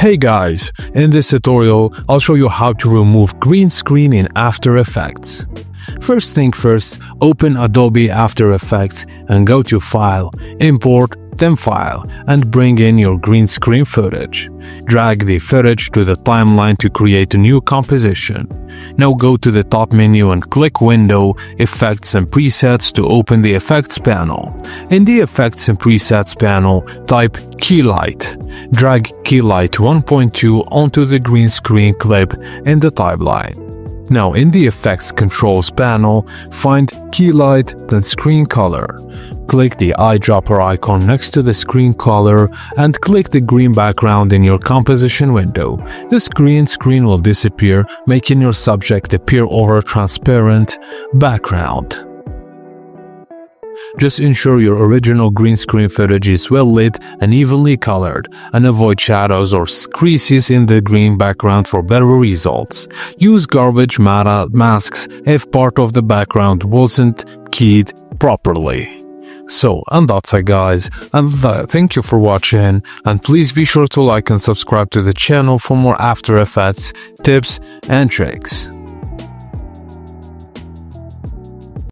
Hey guys, in this tutorial, I'll show you how to remove green screen in After Effects. First thing first, open Adobe After Effects and go to File, Import, then File, and bring in your green screen footage. Drag the footage to the timeline to create a new composition. Now go to the top menu and click Window, Effects and Presets to open the Effects panel. In the Effects and Presets panel, type Keylight. Drag Keylight 1.2 onto the green screen clip in the timeline. Now in the Effects Controls panel, find Keylight, then Screen Color. Click the eyedropper icon next to the screen color and click the green background in your composition window. This green screen will disappear, making your subject appear over a transparent background. Just ensure your original green screen footage is well lit and evenly colored, and avoid shadows or creases in the green background for better results. Use garbage masks if part of the background wasn't keyed properly. So, and that's it guys, and thank you for watching, and please be sure to like and subscribe to the channel for more After Effects tips and tricks.